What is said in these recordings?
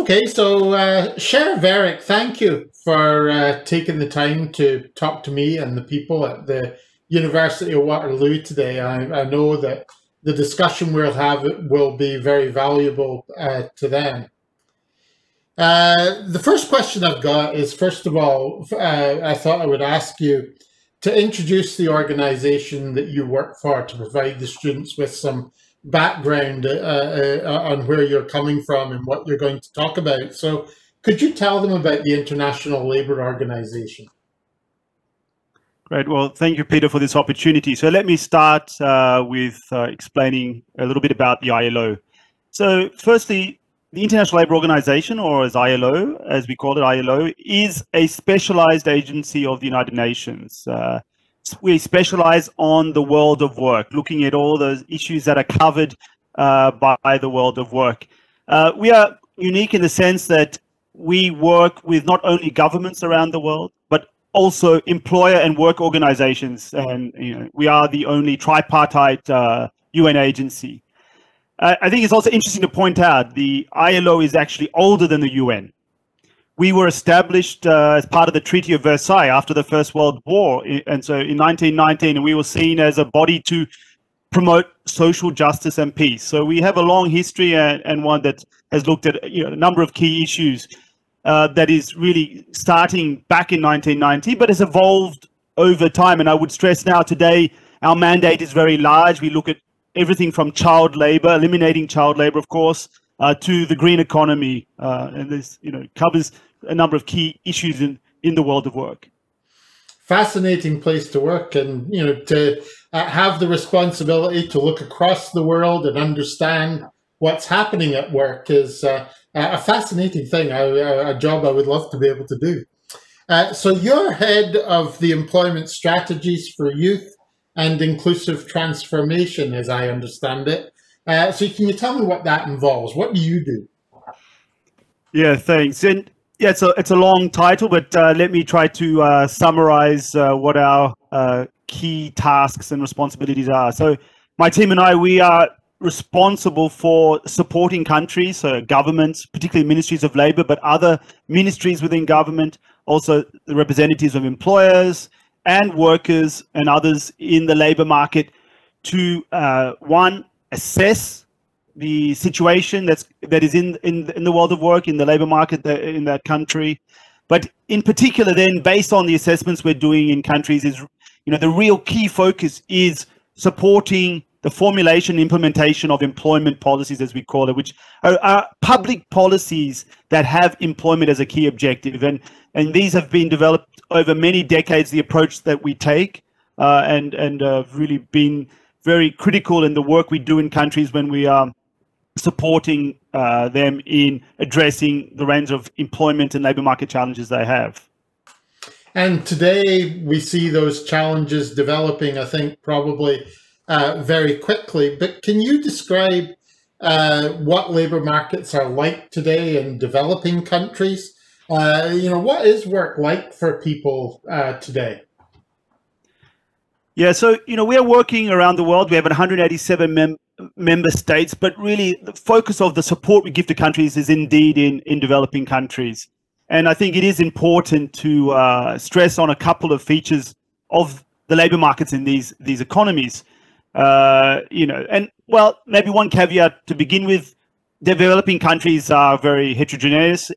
Okay, so Sher Verick, thank you for taking the time to talk to me and the people at the University of Waterloo today. I know that the discussion we'll have will be very valuable to them. The first question I've got is, first of all, I thought I would ask you to introduce the organization that you work for to provide the students with some background on where you're coming from and what you're going to talk about. So could you tell them about the International Labour Organization? Great. Well, thank you, Peter, for this opportunity. So let me start with explaining a little bit about the ILO. So firstly, the International Labour Organization, or as ILO, as we call it, ILO, is a specialized agency of the United Nations. We specialize on the world of work, looking at all those issues that are covered by the world of work. We are unique in the sense that we work with not only governments around the world, but also employer and work organizations. And we are the only tripartite UN agency. I think it's also interesting to point out the ILO is actually older than the UN. We were established as part of the Treaty of Versailles after the First World War. And so in 1919, we were seen as a body to promote social justice and peace. So we have a long history and one that has looked at a number of key issues that is really starting back in 1990, but has evolved over time. And I would stress now today, our mandate is very large. We look at everything from child labor, eliminating child labor, of course, to the green economy, and this covers a number of key issues in the world of work. Fascinating place to work, and to have the responsibility to look across the world and understand what's happening at work is a fascinating thing, a job I would love to be able to do. So you're head of the employment strategies for youth and inclusive transformation, as I understand it. So can you tell me what that involves? What do you do? Yeah, thanks. And yeah, it's a long title, but let me try to summarize what our key tasks and responsibilities are. So my team and we are responsible for supporting countries, so governments, particularly ministries of labor, but other ministries within government, also the representatives of employers and workers and others in the labor market to, one, assess the situation that is in the world of work, in the labor market in that country. But in particular then, based on the assessments we're doing in countries, is the real key focus is supporting the formulation and implementation of employment policies, as we call it, which are public policies that have employment as a key objective. And these have been developed over many decades, the approach that we take, and really been very critical in the work we do in countries when we are supporting them in addressing the range of employment and labor market challenges they have. And today we see those challenges developing, I think, probably very quickly. But can you describe what labor markets are like today in developing countries? What is work like for people today? Yeah, so, we are working around the world. We have 187 member states, but really the focus of the support we give to countries is indeed in developing countries. And I think it is important to stress on a couple of features of the labor markets in these economies. And well, maybe one caveat to begin with: developing countries are very heterogeneous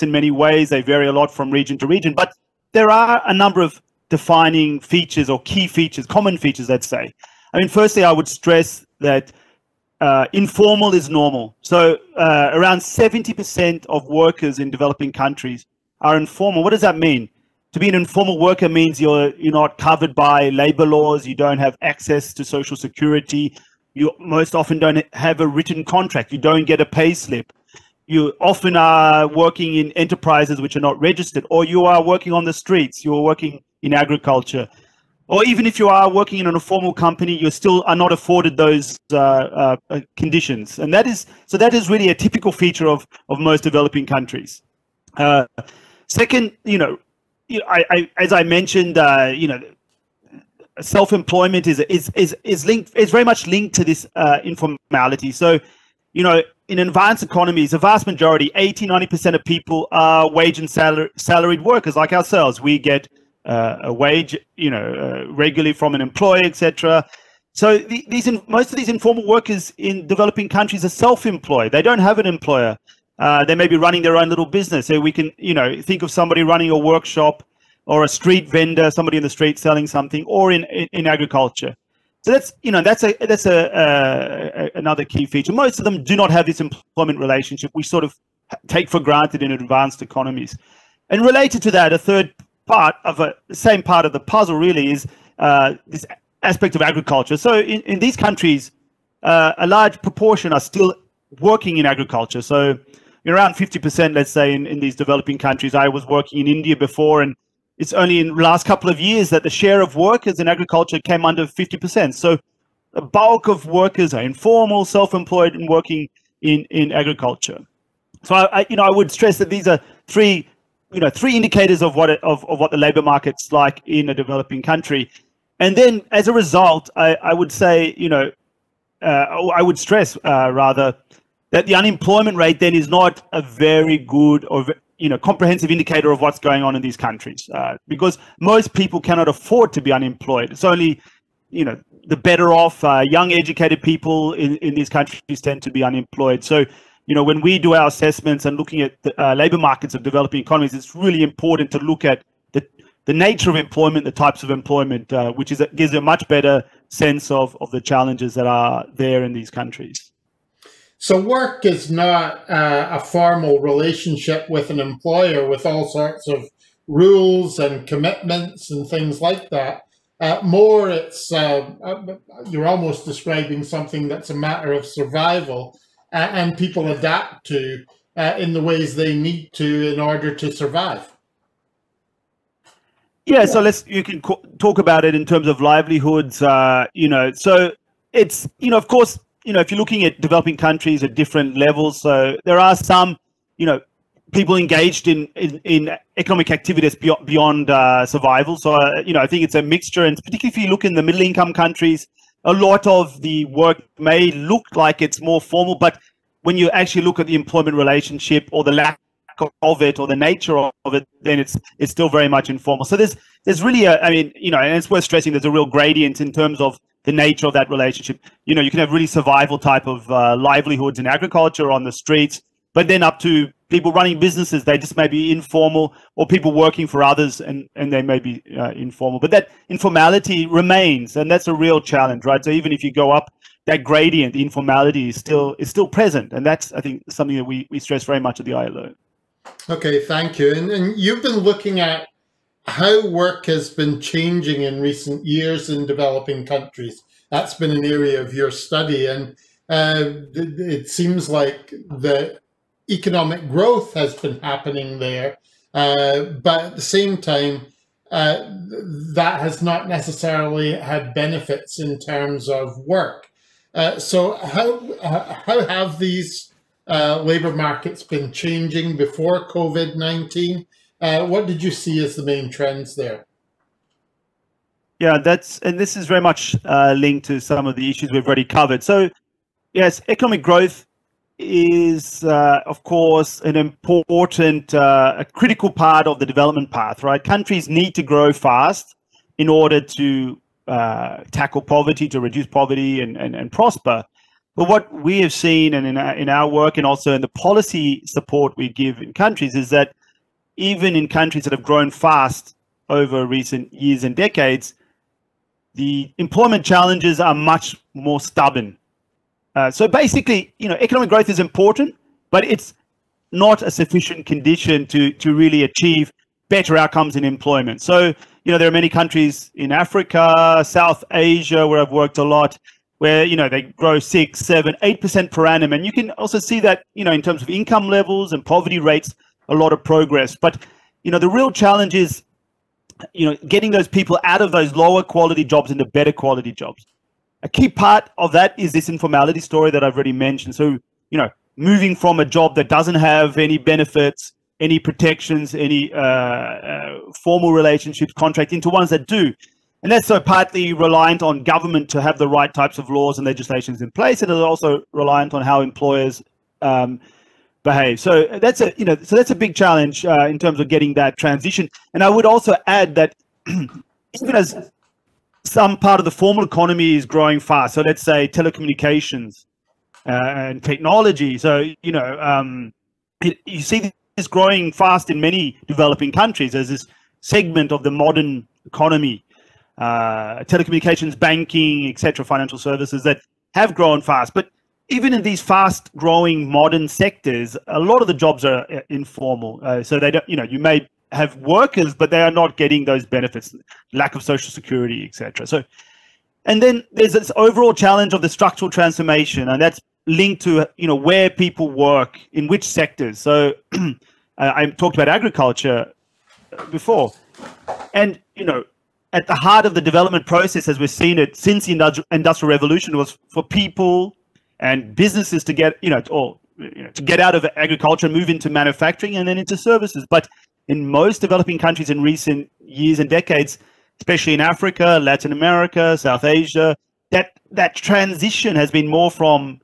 in many ways. They vary a lot from region to region, but there are a number of defining features or key features, common features, let's say. I mean, firstly, I would stress that informal is normal. So around 70% of workers in developing countries are informal. What does that mean? To be an informal worker means you're not covered by labor laws, you don't have access to social security, you most often don't have a written contract, you don't get a pay slip. You often are working in enterprises which are not registered, or you are working on the streets, you're working in agriculture. Or even if you are working in a formal company, you still are not afforded those conditions. And that is really a typical feature of most developing countries. Second, as I mentioned, self-employment is very much linked to this informality. So, in in advanced economies, the vast majority, 80–90% of people are wage and salaried workers like ourselves. We get a wage, regularly from an employer, etc. So most of these informal workers in developing countries are self-employed. They don't have an employer. They may be running their own little business. So we can, think of somebody running a workshop or a street vendor, somebody in the street selling something, or in agriculture. So that's another key feature. Most of them do not have this employment relationship we sort of take for granted in advanced economies. And related to that, a third part of the same part of the puzzle really is this aspect of agriculture. So in these countries, a large proportion are still working in agriculture. So around 50%, let's say, in these developing countries. I was working in India before, and it's only in the last couple of years that the share of workers in agriculture came under 50%. So the bulk of workers are informal, self-employed, and working in agriculture. So I would stress that these are three indicators of what the labor market's like in a developing country. And then as a result, I would say, I would stress rather that the unemployment rate then is not a very good or comprehensive indicator of what's going on in these countries, because most people cannot afford to be unemployed. It's only, the better off young educated people in these countries tend to be unemployed. So, when we do our assessments and looking at the labor markets of developing economies, it's really important to look at the nature of employment, the types of employment, which gives a much better sense of the challenges that are there in these countries. So work is not a formal relationship with an employer with all sorts of rules and commitments and things like that. More, it's you're almost describing something that's a matter of survival, and people adapt to in the ways they need to in order to survive. Yeah, so you can talk about it in terms of livelihoods. So it's of course. If you're looking at developing countries at different levels, so there are some, people engaged in economic activities beyond survival. So, I think it's a mixture, and particularly if you look in the middle-income countries, a lot of the work may look like it's more formal, but when you actually look at the employment relationship or the lack of it or the nature of it, then it's still very much informal. So there's really and it's worth stressing there's a real gradient in terms of the nature of that relationship. You can have really survival type of livelihoods in agriculture on the streets, but then up to people running businesses, they just may be informal, or people working for others and they may be informal. But that informality remains, and that's a real challenge, right? So even if you go up that gradient, the informality is still present, and that's, I think, something that we stress very much at the ILO. Okay, thank you. And you've been looking at how work has been changing in recent years in developing countries. That's been an area of your study, and it seems like the economic growth has been happening there, but at the same time, that has not necessarily had benefits in terms of work. So how have these labor markets been changing before COVID-19? What did you see as the main trends there? Yeah, and this is very much linked to some of the issues we've already covered. So, yes, economic growth is, of course, an important, a critical part of the development path, right? Countries need to grow fast in order to tackle poverty, to reduce poverty and prosper. But what we have seen, and in our work and also in the policy support we give in countries, is that even in countries that have grown fast over recent years and decades, the employment challenges are much more stubborn. So basically, economic growth is important, but it's not a sufficient condition to really achieve better outcomes in employment. So, there are many countries in Africa, South Asia, where I've worked a lot, where, they grow 6, 7, 8% per annum. And you can also see that, in terms of income levels and poverty rates, a lot of progress. But, the real challenge is, getting those people out of those lower quality jobs into better quality jobs. A key part of that is this informality story that I've already mentioned. So, moving from a job that doesn't have any benefits, any protections, any formal relationships, contract, into ones that do. And that's so partly reliant on government to have the right types of laws and legislations in place. And it's also reliant on how employers behave. So that's a big challenge in terms of getting that transition. And I would also add that even as some part of the formal economy is growing fast, so let's say telecommunications and technology. So you see this growing fast in many developing countries as this segment of the modern economy, telecommunications, banking, etc., financial services that have grown fast. But even in these fast-growing modern sectors, a lot of the jobs are informal. So they don't, you may have workers, but they are not getting those benefits, lack of social security, etc. So, and then there's this overall challenge of the structural transformation, and that's linked to where people work in which sectors. So I talked about agriculture before, and at the heart of the development process, as we've seen it since the Industrial Revolution, was for people and businesses to get to get out of agriculture and move into manufacturing and then into services. But in most developing countries in recent years and decades, especially in Africa, Latin America, South Asia, that transition has been more from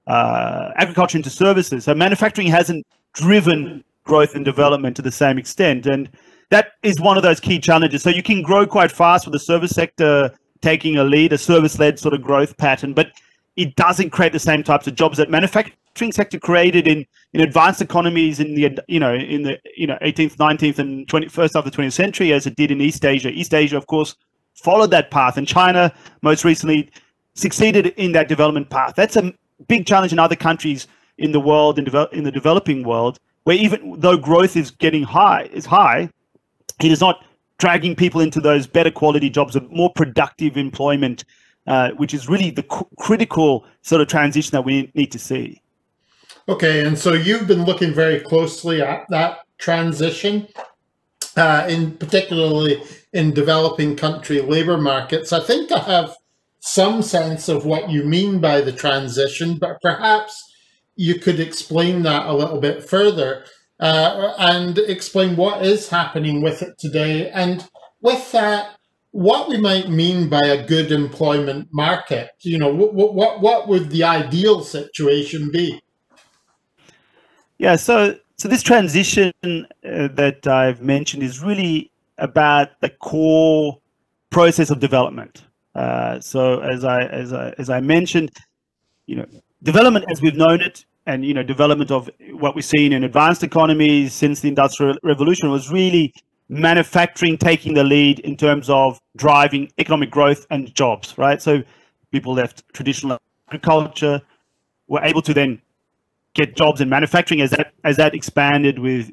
agriculture into services. So manufacturing hasn't driven growth and development to the same extent, and that is one of those key challenges. So you can grow quite fast with the service sector taking a lead, a service-led sort of growth pattern, but it doesn't create the same types of jobs that manufacturing sector created in advanced economies in the 18th, 19th, and 21st half of the 20th century, as it did in East Asia. East Asia, of course, followed that path, and China most recently succeeded in that development path. That's a big challenge in other countries in the world, in the developing world, where even though growth is getting high, it is not dragging people into those better quality jobs, of more productive employment, which is really the critical sort of transition that we need to see. Okay, and so you've been looking very closely at that transition, particularly in developing country labor markets. I think I have some sense of what you mean by the transition, but perhaps you could explain that a little bit further and explain what is happening with it today, and with that, what we might mean by a good employment market. What would the ideal situation be? Yeah, so this transition that I've mentioned is really about the core process of development. So as I mentioned, development as we've known it, and development of what we've seen in advanced economies since the Industrial Revolution was really manufacturing taking the lead in terms of driving economic growth and jobs, right? So people left traditional agriculture, were able to then get jobs in manufacturing as that expanded with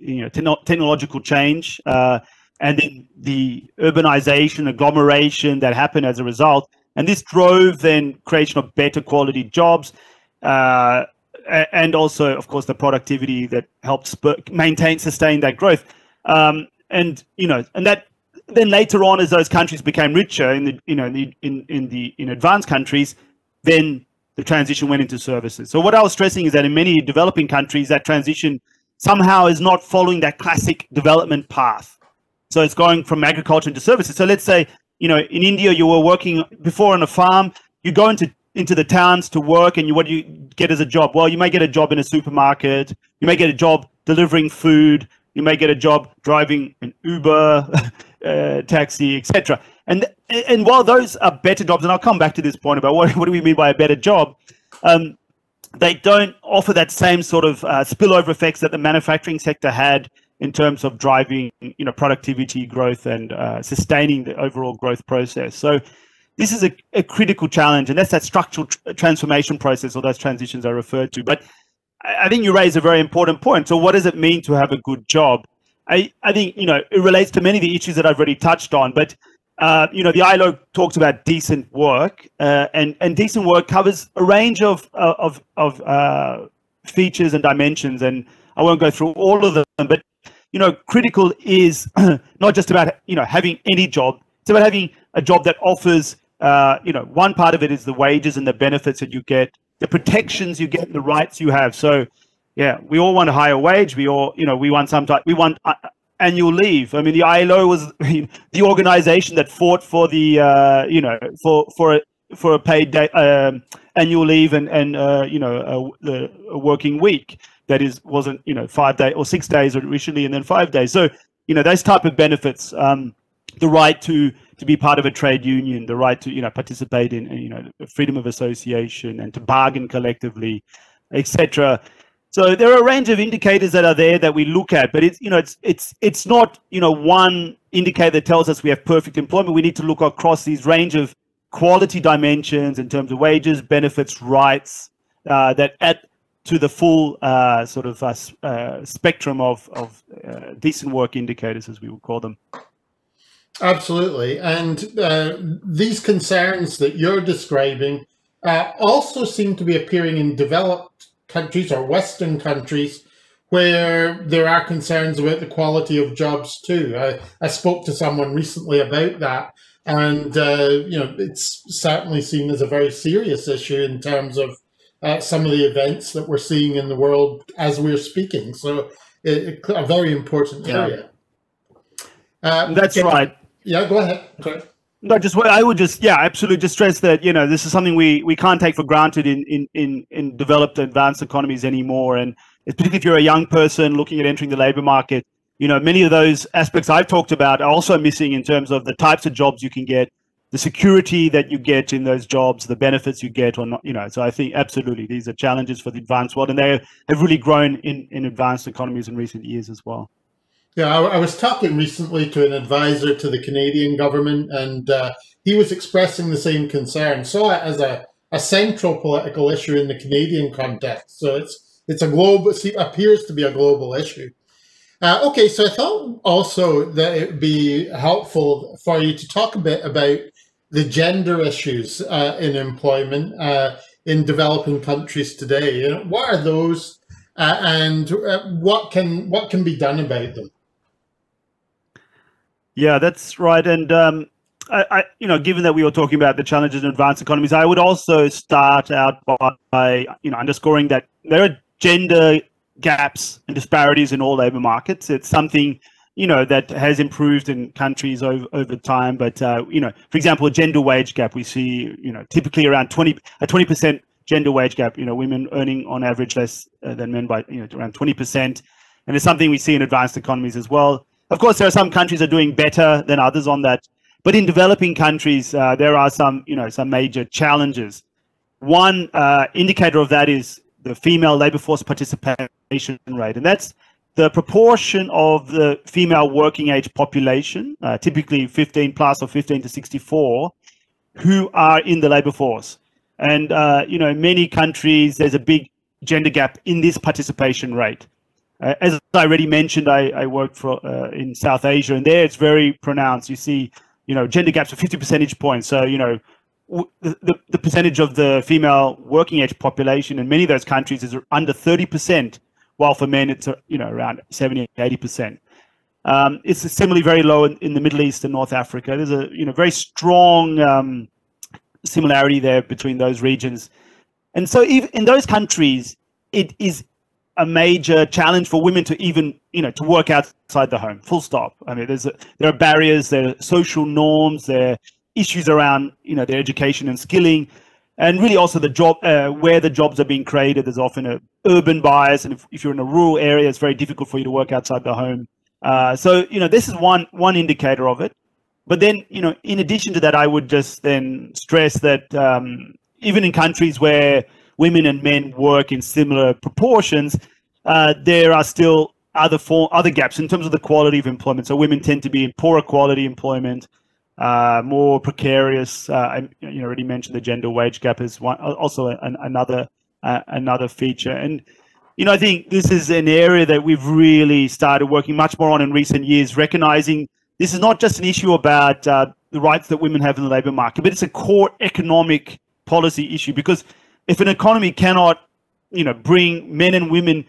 technological change, and then the urbanization, agglomeration that happened as a result, and this drove then creation of better quality jobs, and also, of course, the productivity that helped sustain that growth. And that then later on, as those countries became richer in advanced countries, then the transition went into services. So what I was stressing is that in many developing countries, that transition somehow is not following that classic development path. So it's going from agriculture into services. So let's say, in India, you were working before on a farm, you go into the towns to work, and what do you get as a job? Well, you may get a job in a supermarket, you may get a job delivering food, you may get a job driving an Uber, taxi, etc. And while those are better jobs, and I'll come back to this point about what do we mean by a better job, they don't offer that same sort of spillover effects that the manufacturing sector had in terms of driving productivity growth and sustaining the overall growth process. So this is a critical challenge, and that's that structural transformation process, or those transitions I referred to. But I think you raise a very important point. So what does it mean to have a good job? I think, it relates to many of the issues that I've already touched on, but, the ILO talks about decent work, and decent work covers a range of features and dimensions, and I won't go through all of them, but, critical is not just about, having any job. It's about having a job that offers, one part of it is the wages and the benefits that you get, the protections you get, and the rights you have. So, yeah, we all want a higher wage. We all, we want annual leave. I mean, the ILO was the organization that fought for the, for a paid day, annual leave and you know, a working week that wasn't, you know, 5 days or 6 days originally and then 5 days. So, you know, those type of benefits, the right to be part of a trade union, the right to, you know, participate in, you know, freedom of association and to bargain collectively, etc. So there are a range of indicators that are there that we look at, but it's, you know, it's not, you know, one indicator that tells us we have perfect employment. We need to look across these range of quality dimensions in terms of wages, benefits, rights, that add to the full sort of spectrum of decent work indicators, as we would call them. Absolutely. And these concerns that you're describing also seem to be appearing in developed countries or Western countries where there are concerns about the quality of jobs too. I spoke to someone recently about that, and you know, it's certainly seen as a very serious issue in terms of some of the events that we're seeing in the world as we're speaking. So a very important area. That's right. Yeah, go ahead. Okay. No, I would just, yeah, absolutely just stress that, you know, this is something we can't take for granted in developed advanced economies anymore. And particularly if you're a young person looking at entering the labor market, you know, many of those aspects I've talked about are also missing in terms of the types of jobs you can get, the security that you get in those jobs, the benefits you get or not, you know. So I think absolutely these are challenges for the advanced world, and they have really grown in advanced economies in recent years as well. Yeah, I was talking recently to an advisor to the Canadian government, and he was expressing the same concern. Saw it as a central political issue in the Canadian context. So it's a global, it appears to be a global issue. Okay, so I thought also that it would be helpful for you to talk a bit about the gender issues in employment in developing countries today. You know, what are those, and what can be done about them? Yeah, that's right. And I, you know, given that we were talking about the challenges in advanced economies, I would also start out by, you know, underscoring that there are gender gaps and disparities in all labor markets. It's something, you know, that has improved in countries over time. But, you know, for example, a gender wage gap, we see, you know, typically around 20% gender wage gap, you know, women earning on average less than men by, you know, around 20%. And it's something we see in advanced economies as well. Of course, there are some countries that are doing better than others on that. But in developing countries, there are some, you know, some major challenges. One indicator of that is the female labor force participation rate. And that's the proportion of the female working age population, typically 15 plus or 15 to 64, who are in the labor force. And, you know, in many countries, there's a big gender gap in this participation rate. As I already mentioned, I worked in South Asia, and there it's very pronounced. You see, you know, gender gaps of 50 percentage points. So, you know, the percentage of the female working age population in many of those countries is under 30%, while for men it's, you know, around 70, 80%. It's similarly very low in the Middle East and North Africa. There's a, you know, very strong similarity there between those regions. And so even in those countries, it is a major challenge for women to even, you know, to work outside the home, full stop. I mean, there are barriers, there are social norms, there are issues around, you know, their education and skilling, and really also the job, where the jobs are being created. There's often an urban bias, and if you're in a rural area, it's very difficult for you to work outside the home. So, you know, this is one indicator of it. But then, you know, in addition to that, I would just then stress that even in countries where women and men work in similar proportions, there are still other gaps in terms of the quality of employment. So women tend to be in poorer quality employment, more precarious. I already mentioned the gender wage gap is also another feature. And, you know, I think this is an area that we've really started working much more on in recent years, recognizing this is not just an issue about the rights that women have in the labor market, but it's a core economic policy issue. Because if an economy cannot, you know, bring men and women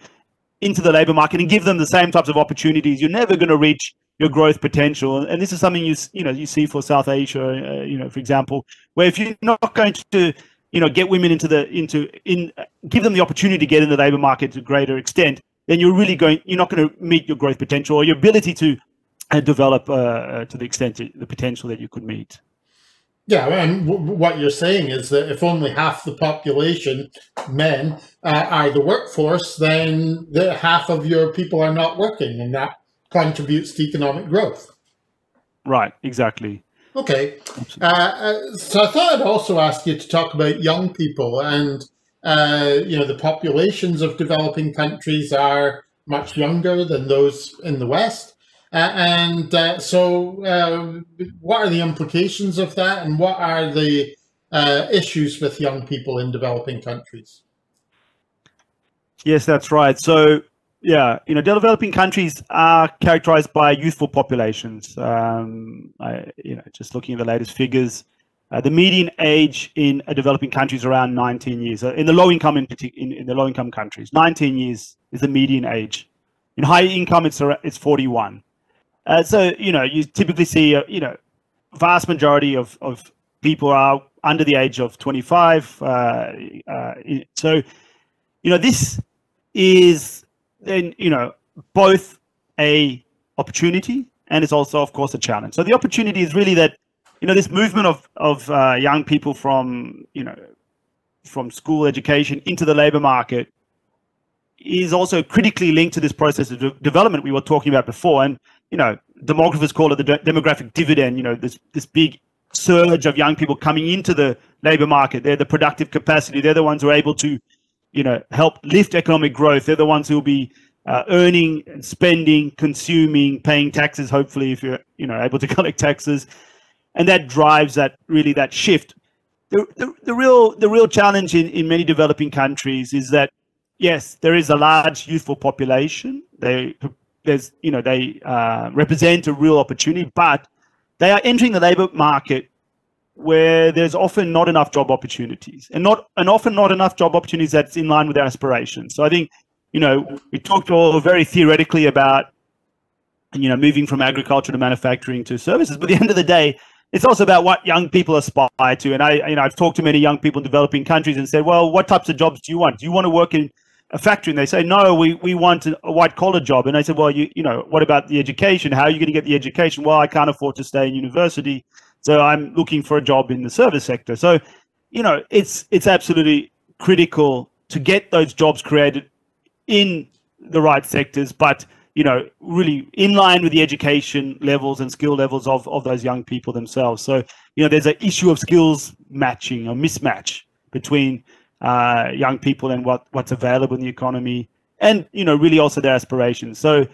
into the labor market and give them the same types of opportunities, you're never going to reach your growth potential. And this is something you see for South Asia, you know, for example, where if you're not going to, you know, get women give them the opportunity to get in the labor market to a greater extent, then you're not going to meet your growth potential or your ability to develop to the extent the potential that you could meet. Yeah, and what you're saying is that if only half the population, men, are the workforce, then half of your people are not working, and that contributes to economic growth. Right, exactly. Okay. So I thought I'd also ask you to talk about young people, and the populations of developing countries are much younger than those in the West. So what are the implications of that, and what are the issues with young people in developing countries? Yes, that's right. So, yeah, developing countries are characterized by youthful populations. Just looking at the latest figures, the median age in developing countries is around 19 years. In the low income, in the low income countries, 19 years is the median age. In high income, it's 41. So, you typically see, vast majority of people are under the age of 25. So, this is then, both a opportunity and it's also, of course, a challenge. So the opportunity is really that, this movement of young people from school education into the labor market is also critically linked to this process of development we were talking about before. And, demographers call it the demographic dividend, this big surge of young people coming into the labor market. They're the productive capacity. They're the ones who are able to, help lift economic growth. They're the ones who will be earning, spending, consuming, paying taxes, hopefully, if you're, able to collect taxes. And that drives that shift. The real challenge in many developing countries is that, yes, there is a large youthful population. They represent a real opportunity, but they are entering the labor market where there's often not enough job opportunities, and often not enough job opportunities that's in line with their aspirations. So I think, we talked all very theoretically about, moving from agriculture to manufacturing to services, but at the end of the day, it's also about what young people aspire to. And I've talked to many young people in developing countries and said, well, what types of jobs do you want? Do you want to work in a factory? And they say, no, we want a white collar job. And I said, well, what about the education? How are you going to get the education? Well, I can't afford to stay in university, so I'm looking for a job in the service sector. So, it's absolutely critical to get those jobs created in the right sectors, but really in line with the education levels and skill levels of those young people themselves. So, there's an issue of skills matching or mismatch between young people and what's available in the economy, and really also their aspirations. So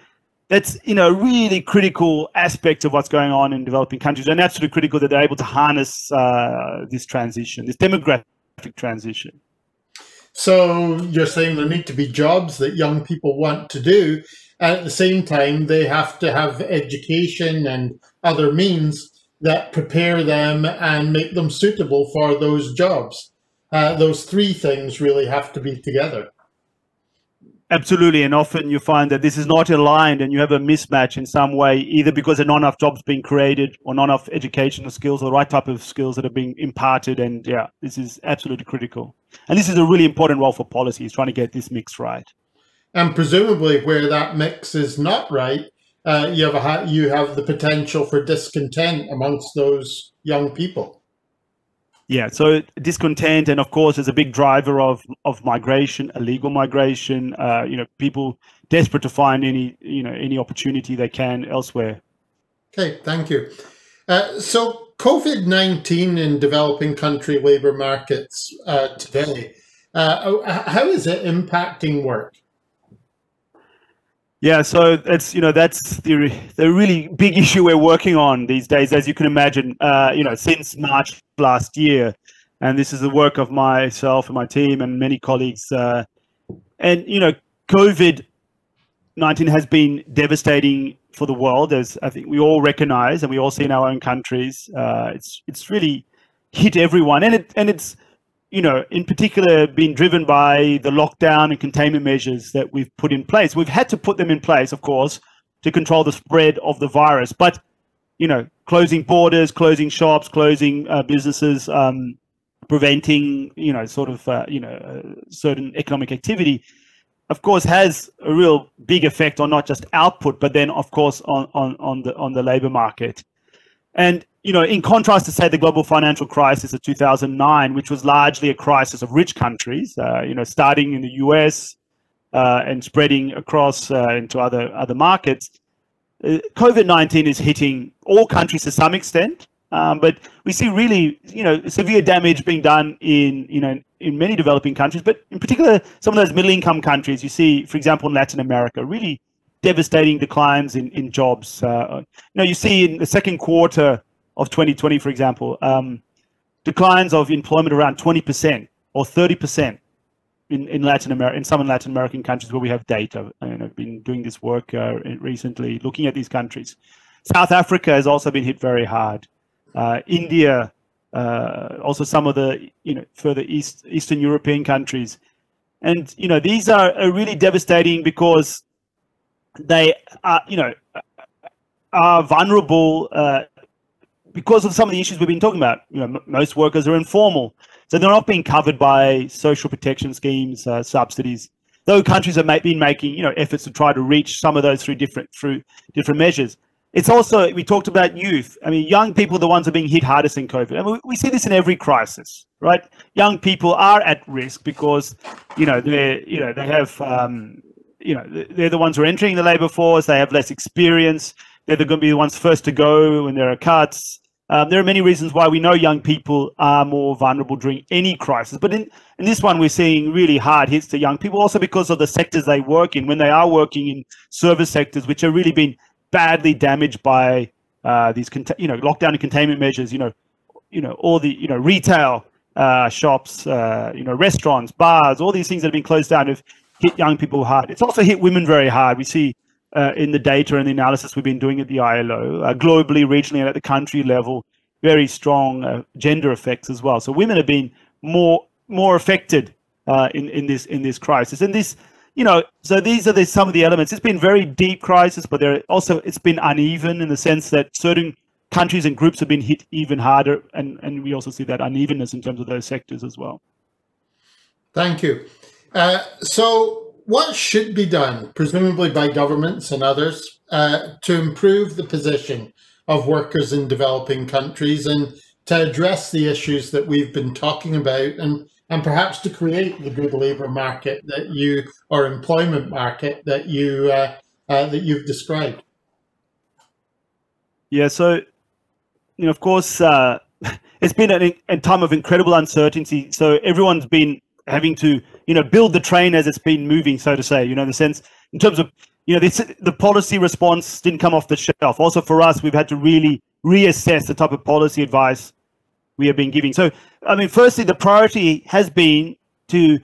that's really critical aspect of what's going on in developing countries, and absolutely critical that they're able to harness this transition, this demographic transition. So you're saying there need to be jobs that young people want to do, and at the same time they have to have education and other means that prepare them and make them suitable for those jobs. Those three things really have to be together. Absolutely, and often you find that this is not aligned and you have a mismatch in some way, either because there are not enough jobs being created or not enough educational skills or the right type of skills that are being imparted. And yeah, this is absolutely critical. And this is a really important role for policy, is trying to get this mix right. And presumably where that mix is not right, you have the potential for discontent amongst those young people. Yeah, so discontent, and of course, is a big driver of migration, illegal migration. People desperate to find any opportunity they can elsewhere. Okay, thank you. So COVID-19 in developing country labor markets today, how is it impacting work? Yeah, so that's the really big issue we're working on these days, as you can imagine. Since March last year, and this is the work of myself and my team and many colleagues. And COVID-19 has been devastating for the world, as I think we all recognize, and we all see in our own countries. It's really hit everyone, and it's in particular, been driven by the lockdown and containment measures that we've put in place. We've had to put them in place, of course, to control the spread of the virus. But, closing borders, closing shops, closing businesses, preventing, certain economic activity, of course, has a real big effect on not just output, but then, of course, on the labor market. And in contrast to, say, the global financial crisis of 2009, which was largely a crisis of rich countries, starting in the US and spreading across into other markets, COVID-19 is hitting all countries to some extent, but we see really, severe damage being done in many developing countries, but in particular, some of those middle-income countries. You see, for example, in Latin America, really devastating declines in jobs. You see in the second quarter of 2020, for example, declines of employment around 20% or 30% in Latin America, in some Latin American countries where we have data. And I've been doing this work recently, looking at these countries. South Africa has also been hit very hard. India, also some of the further Eastern European countries, and these are really devastating because they are vulnerable because of some of the issues we've been talking about. Most workers are informal, so they're not being covered by social protection schemes, subsidies. Though countries have been making efforts to try to reach some of those through different measures. It's also, we talked about youth. I mean, young people are the ones who are being hit hardest in COVID. And we see this in every crisis, right? Young people are at risk because they have they're the ones who are entering the labor force. They have less experience. They're going to be the ones first to go when there are cuts. There are many reasons why we know young people are more vulnerable during any crisis. But in this one, we're seeing really hard hits to young people, also because of the sectors they work in. When they are working in service sectors, which have really been badly damaged by these lockdown and containment measures, all the retail shops, restaurants, bars, all these things that have been closed down have hit young people hard. It's also hit women very hard. We see in the data and the analysis we've been doing at the ILO, globally, regionally, and at the country level, very strong gender effects as well. So women have been more affected in this crisis. And this, so these are some of the elements. It's been very deep crisis, but it's been uneven in the sense that certain countries and groups have been hit even harder, and we also see that unevenness in terms of those sectors as well. Thank you. So what should be done, presumably by governments and others, to improve the position of workers in developing countries and to address the issues that we've been talking about, and perhaps to create the good labour market or employment market that you've described? Yeah, so of course, it's been a time of incredible uncertainty. So everyone's been having to build the train as it's been moving, so to say. In the sense, in terms of the policy response didn't come off the shelf. Also for us, we've had to really reassess the type of policy advice we have been giving. So, I mean, firstly, the priority has been to,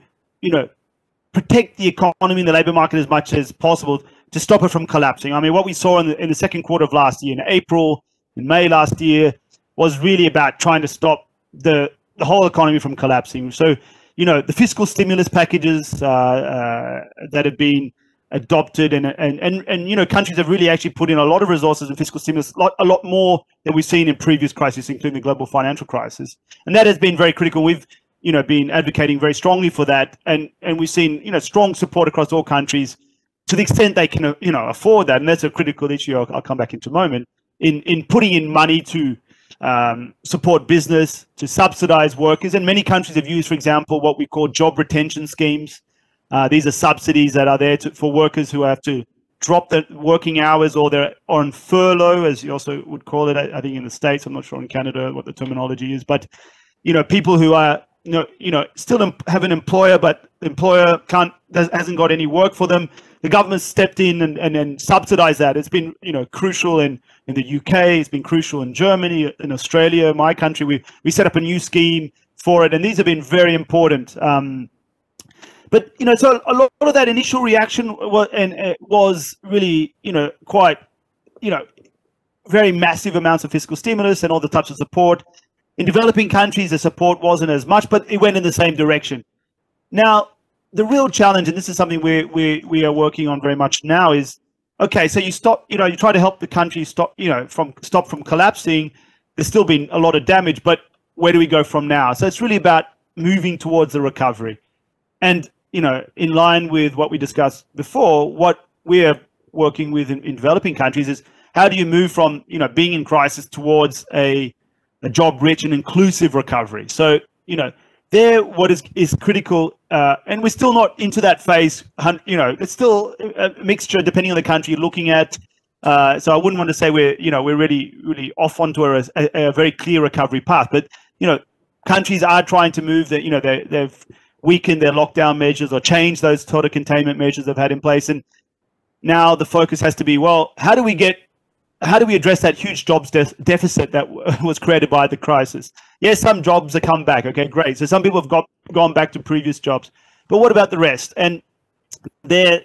protect the economy and the labour market as much as possible to stop it from collapsing. I mean, what we saw in the second quarter of last year, in April, in May last year, was really about trying to stop the whole economy from collapsing. So, the fiscal stimulus packages that have been adopted, and countries have really actually put in a lot of resources in fiscal stimulus, a lot more than we've seen in previous crises, including the global financial crisis, and that has been very critical. We've been advocating very strongly for that, and we've seen strong support across all countries to the extent they can afford that, and that's a critical issue. I'll come back into a moment in putting in money to support business, to subsidize workers, and many countries have used, for example, what we call job retention schemes. These are subsidies that are there for workers who have to drop their working hours, or they're on furlough, as you also would call it, I think in the States. I'm not sure in Canada what the terminology is, but people who are still have an employer, but the employer hasn't got any work for them. The government stepped in and subsidized that. It's been crucial in the UK. It's been crucial in Germany, in Australia, my country. We set up a new scheme for it, and these have been very important. But so a lot of that initial reaction was really quite very massive amounts of fiscal stimulus and all the types of support. In developing countries, the support wasn't as much, but it went in the same direction. Now, the real challenge, and this is something we are working on very much now, is okay. So you stop, you try to help the country stop from collapsing. There's still been a lot of damage, but where do we go from now? So it's really about moving towards the recovery, and in line with what we discussed before, what we are working with in developing countries is how do you move from, being in crisis towards a job-rich and inclusive recovery? So, what is critical, and we're still not into that phase. It's still a mixture depending on the country you're looking at. So I wouldn't want to say we're really off onto a very clear recovery path. But countries are trying to move. That they've weakened their lockdown measures or changed those total containment measures they've had in place, and now the focus has to be, well, how do we address that huge jobs deficit that was created by the crisis? Yes, some jobs have come back. Okay, great. So some people have gone back to previous jobs, but what about the rest? And there,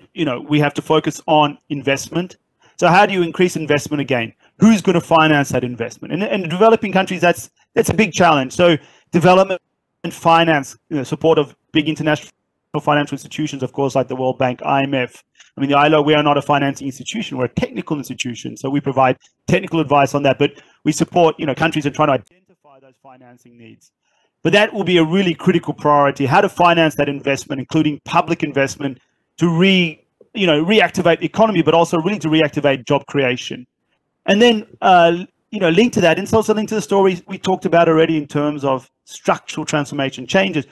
we have to focus on investment. So how do you increase investment again? Who's going to finance that investment? And in developing countries, that's a big challenge. So development and finance, support of big international financial institutions, of course, like the World Bank, IMF. I mean, the ILO, we are not a financing institution, we're a technical institution. So we provide technical advice on that, but we support, countries in trying to identify those financing needs. But that will be a really critical priority, how to finance that investment, including public investment, to reactivate the economy, but also really to reactivate job creation. And then, linked to that, and it's also linked to the story we talked about already in terms of structural transformation changes.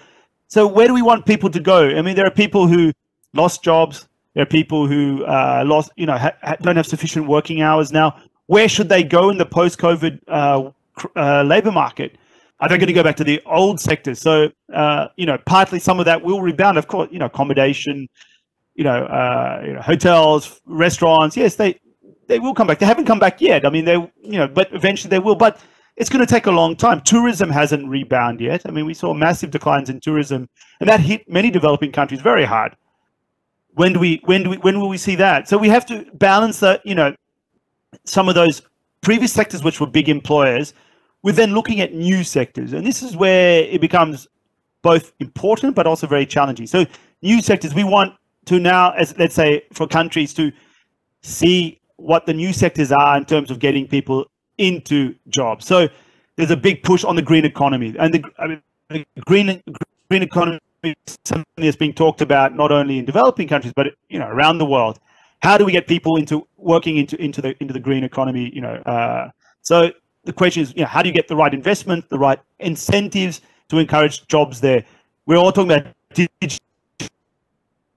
So where do we want people to go? I mean, there are people who lost jobs. There are people who don't have sufficient working hours now. Where should they go in the post-COVID labor market? Are they going to go back to the old sectors? So, partly some of that will rebound. Of course, accommodation, hotels, restaurants. Yes, they will come back. They haven't come back yet. I mean, but eventually they will. But it's going to take a long time. Tourism hasn't rebounded yet. I mean, we saw massive declines in tourism, and that hit many developing countries very hard. When will we see that? So we have to balance that, some of those previous sectors which were big employers, with then looking at new sectors. And this is where it becomes both important but also very challenging. So new sectors, we want to now, as let's say, for countries to see what the new sectors are in terms of getting people into jobs. So there's a big push on the green economy, and the green economy is something that's being talked about not only in developing countries but around the world. How do we get people working into the green economy? So the question is, how do you get the right investment, the right incentives to encourage jobs there? We're all talking about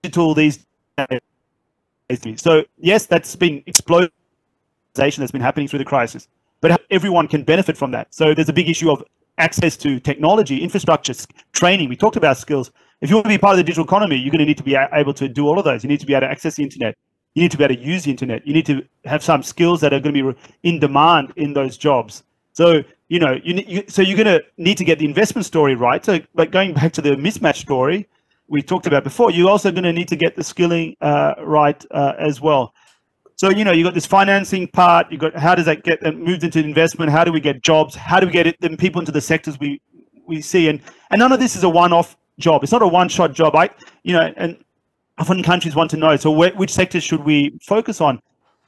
digital these days. So yes, that's been explosion that's been happening through the crisis, but everyone can benefit from that. So there's a big issue of access to technology, infrastructure, training. We talked about skills. If you want to be part of the digital economy, you're going to need to be able to do all of those. You need to be able to access the internet. You need to be able to use the internet. You need to have some skills that are going to be in demand in those jobs. So, so you're going to need to get the investment story right. So, like going back to the mismatch story we talked about before, you're also going to need to get the skilling right as well. So, you got this financing part, you got how does that get moved into investment? How do we get jobs? How do we get them people into the sectors we see? And none of this is a one-off job. It's not a one-shot job. And often countries want to know, so which sectors should we focus on?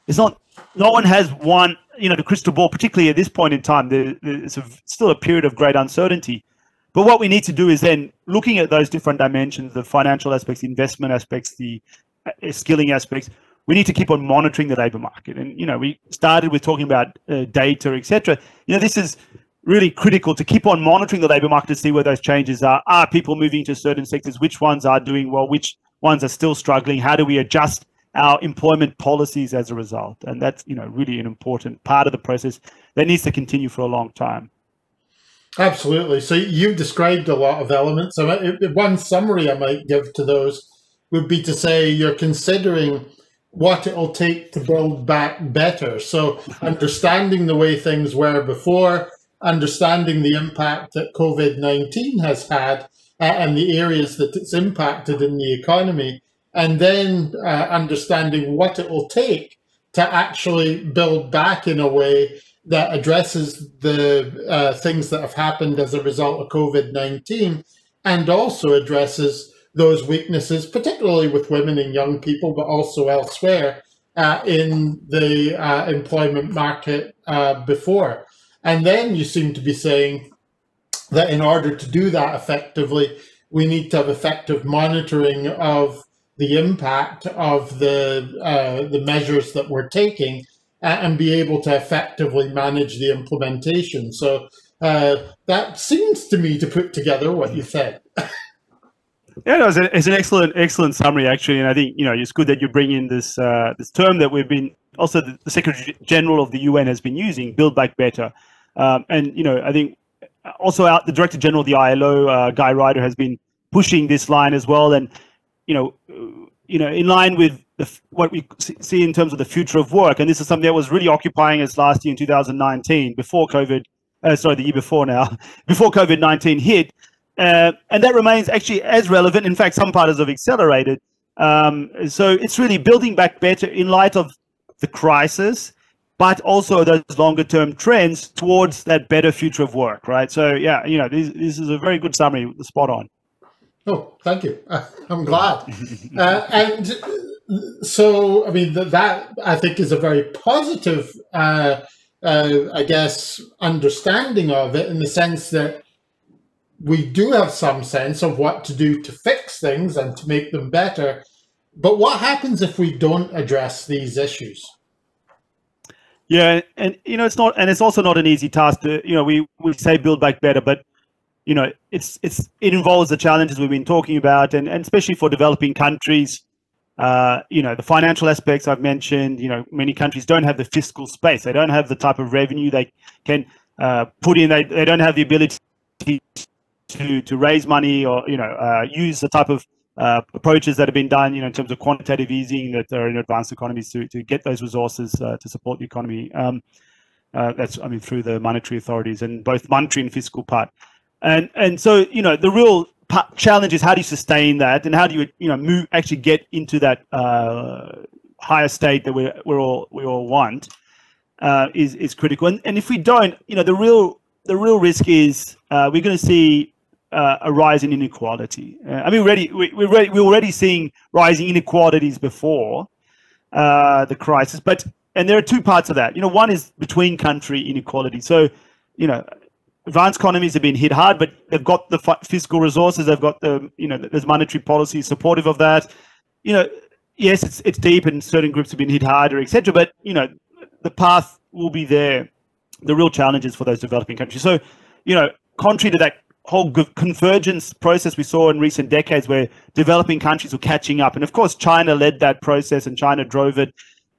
It's not, no one has one, the crystal ball, particularly at this point in time. There's still a period of great uncertainty. But what we need to do is then looking at those different dimensions, the financial aspects, the investment aspects, the skilling aspects, we need to keep on monitoring the labor market. And, we started with talking about data, etc. This is really critical to keep on monitoring the labor market to see where those changes are. Are people moving to certain sectors? Which ones are doing well? Which ones are still struggling? How do we adjust our employment policies as a result? And that's, really an important part of the process that needs to continue for a long time. Absolutely. So you've described a lot of elements. One summary I might give to those would be to say you're considering what it will take to build back better. So understanding the way things were before, understanding the impact that COVID-19 has had and the areas that it's impacted in the economy, and then understanding what it will take to actually build back in a way that addresses the things that have happened as a result of COVID-19 and also addresses those weaknesses, particularly with women and young people, but also elsewhere in the employment market before. And then you seem to be saying that in order to do that effectively, we need to have effective monitoring of the impact of the measures that we're taking, and be able to effectively manage the implementation. So that seems to me to put together what you said. Yeah, no, it's an excellent summary, actually, and I think it's good that you bring in this this term that we've been also the Secretary General of the UN has been using, "Build Back Better," and I think also the Director General of the ILO, Guy Ryder, has been pushing this line as well, and in line with what we see in terms of the future of work, and this is something that was really occupying us last year in 2019, before COVID. Sorry, the year before now, before COVID-19 hit. And that remains actually as relevant. In fact, some parties have accelerated. So it's really building back better in light of the crisis, but also those longer-term trends towards that better future of work, right? So yeah, this is a very good summary, spot on. Oh, thank you. I'm glad. And so, I mean, that I think is a very positive, I guess, understanding of it, in the sense that we do have some sense of what to do to fix things and to make them better. But what happens if we don't address these issues? Yeah, and it's also not an easy task to, we say build back better, but it involves the challenges we've been talking about, and especially for developing countries, the financial aspects I've mentioned. Many countries don't have the fiscal space. They don't have the type of revenue they can put in. They don't have the ability to raise money, or use the type of approaches that have been done in terms of quantitative easing that are in advanced economies to get those resources to support the economy. That's through the monetary authorities, and both monetary and fiscal part. And so the real challenge is, how do you sustain that, and how do you actually get into that higher state that we all want is critical. And if we don't, the real risk is we're going to see a rise in inequality. We're already seeing rising inequalities before the crisis, and there are two parts of that. One is between country inequality. So, advanced economies have been hit hard, but they've got the fiscal resources. They've got there's monetary policy supportive of that. Yes, it's deep, and certain groups have been hit harder, etc. But the path will be there. The real challenges for those developing countries. So, contrary to that whole convergence process we saw in recent decades, where developing countries were catching up, and of course China led that process and China drove it.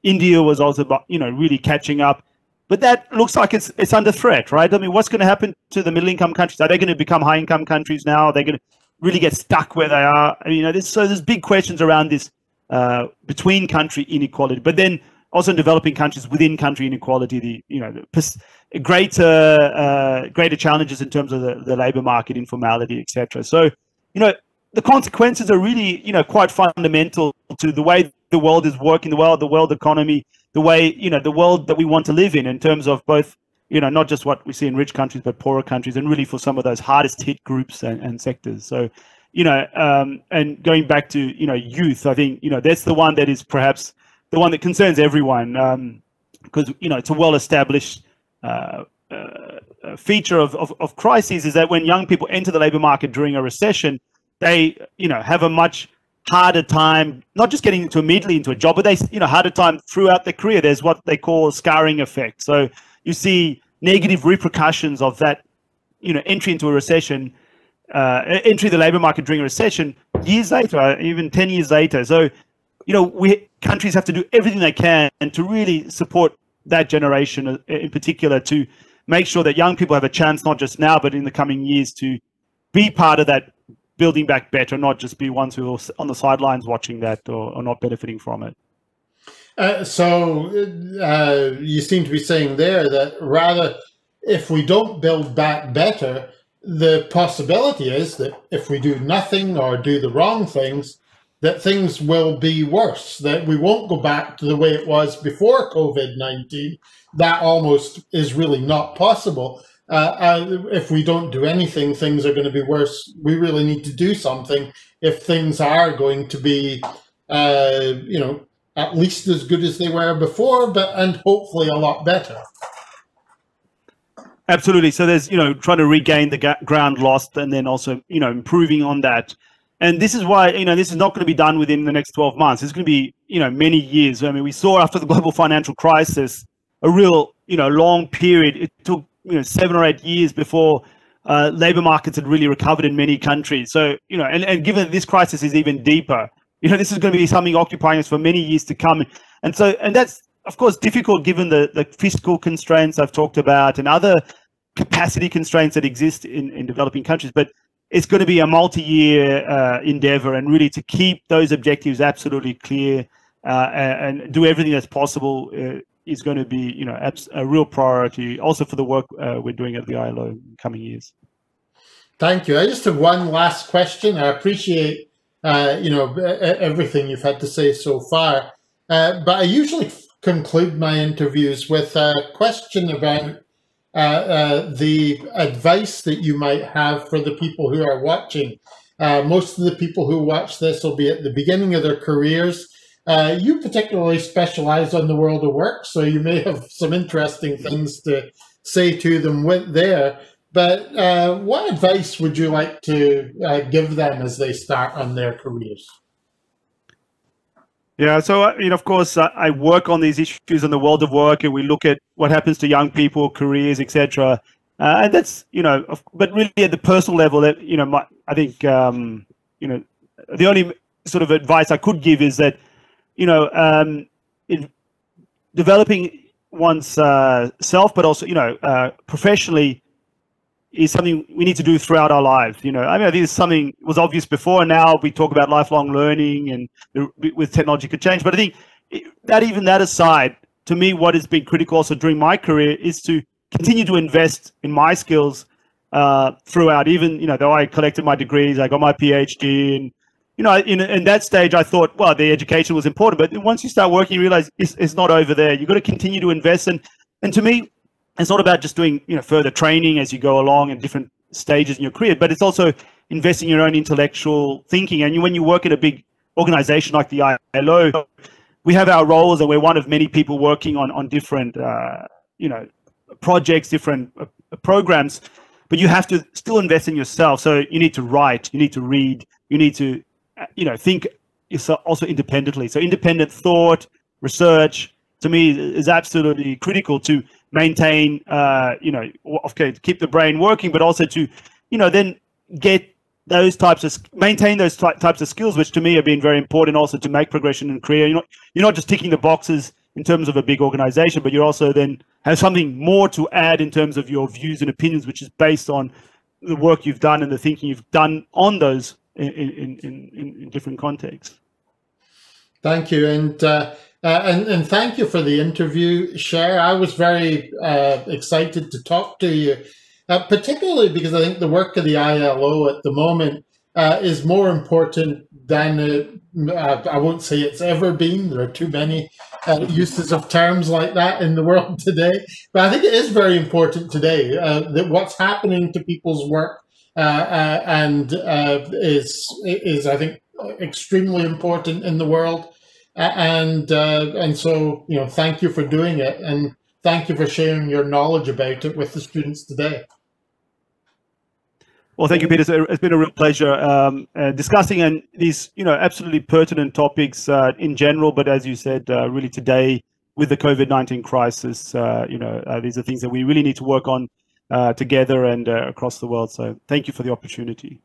India was also really catching up, but that looks like it's under threat, right? I mean, what's going to happen to the middle-income countries? Are they going to become high-income countries now? Are they going to really get stuck where they are? There's big questions around this between country inequality, but then also in developing countries, within country inequality, greater challenges in terms of the labor market, informality, etc. So, the consequences are really, quite fundamental to the way the world is working, the world economy, the way, the world that we want to live in terms of both, not just what we see in rich countries, but poorer countries, and really for some of those hardest hit groups and sectors. So, and going back to, youth, I think, that's the one that is perhaps the one that concerns everyone, because it's a well-established feature of crises, is that when young people enter the labor market during a recession, they have a much harder time, not just getting immediately into a job, but they harder time throughout their career. There's what they call a scarring effect. So you see negative repercussions of that entry into a recession, entry the labor market during a recession years later, even 10 years later. So countries have to do everything they can to really support that generation in particular, to make sure that young people have a chance, not just now, but in the coming years, to be part of that building back better, not just be ones who are on the sidelines watching that or not benefiting from it. So you seem to be saying there that rather, if we don't build back better, the possibility is that if we do nothing or do the wrong things, that things will be worse, that we won't go back to the way it was before COVID-19. That almost is really not possible. If we don't do anything, things are going to be worse. We really need to do something if things are going to be, at least as good as they were before, and hopefully a lot better. Absolutely. So there's, trying to regain the ground lost, and then also, improving on that. And this is why, this is not going to be done within the next 12 months. It's going to be, many years. I mean, we saw after the global financial crisis, a real, long period. It took, 7 or 8 years before labor markets had really recovered in many countries. So, and given that this crisis is even deeper, this is going to be something occupying us for many years to come. And so, and that's, of course, difficult given the fiscal constraints I've talked about and other capacity constraints that exist in developing countries. But it's going to be a multi-year endeavor, and really to keep those objectives absolutely clear and do everything that's possible is going to be, a real priority also for the work we're doing at the ILO in coming years. Thank you. I just have one last question. I appreciate, everything you've had to say so far, but I usually conclude my interviews with a question about the advice that you might have for the people who are watching. Most of the people who watch this will be at the beginning of their careers. You particularly specialize on the world of work, so you may have some interesting things to say to them there. But what advice would you like to give them as they start on their careers? Yeah, so, of course, I work on these issues in the world of work, and we look at what happens to young people, careers, etc. And that's, but really at the personal level, that, I think, the only sort of advice I could give is that, in developing one's self, but also, professionally, is something we need to do throughout our lives. I mean, I think it's something was obvious before. Now we talk about lifelong learning and with technology could change. But I think even that aside, to me, what has been critical also during my career is to continue to invest in my skills throughout. Even, though I collected my degrees, I got my PhD, and, in that stage, I thought, well, the education was important. But once you start working, you realize it's not over there. You've got to continue to invest. And to me, it's not about just doing further training as you go along in different stages in your career, but it's also investing in your own intellectual thinking. And when you work at a big organization like the ILO, we have our roles, and we're one of many people working on different projects, different programs. But you have to still invest in yourself. So you need to write, you need to read, you need to think also independently. So independent thought, research, to me, is absolutely critical to maintain, okay, to keep the brain working, but also to, then get those maintain those types of skills, which to me have been very important also to make progression in career. You're not just ticking the boxes in terms of a big organization, but you also then have something more to add in terms of your views and opinions, which is based on the work you've done and the thinking you've done on those in different contexts. Thank you. And thank you for the interview, Sher. I was very excited to talk to you, particularly because I think the work of the ILO at the moment is more important than I won't say it's ever been. There are too many uses of terms like that in the world today. But I think it is very important today that what's happening to people's work is I think extremely important in the world. And so, thank you for doing it, and thank you for sharing your knowledge about it with the students today. Well, thank you, Peter. It's been a real pleasure discussing these, absolutely pertinent topics in general, but as you said, really today with the COVID-19 crisis, these are things that we really need to work on together and across the world. So thank you for the opportunity.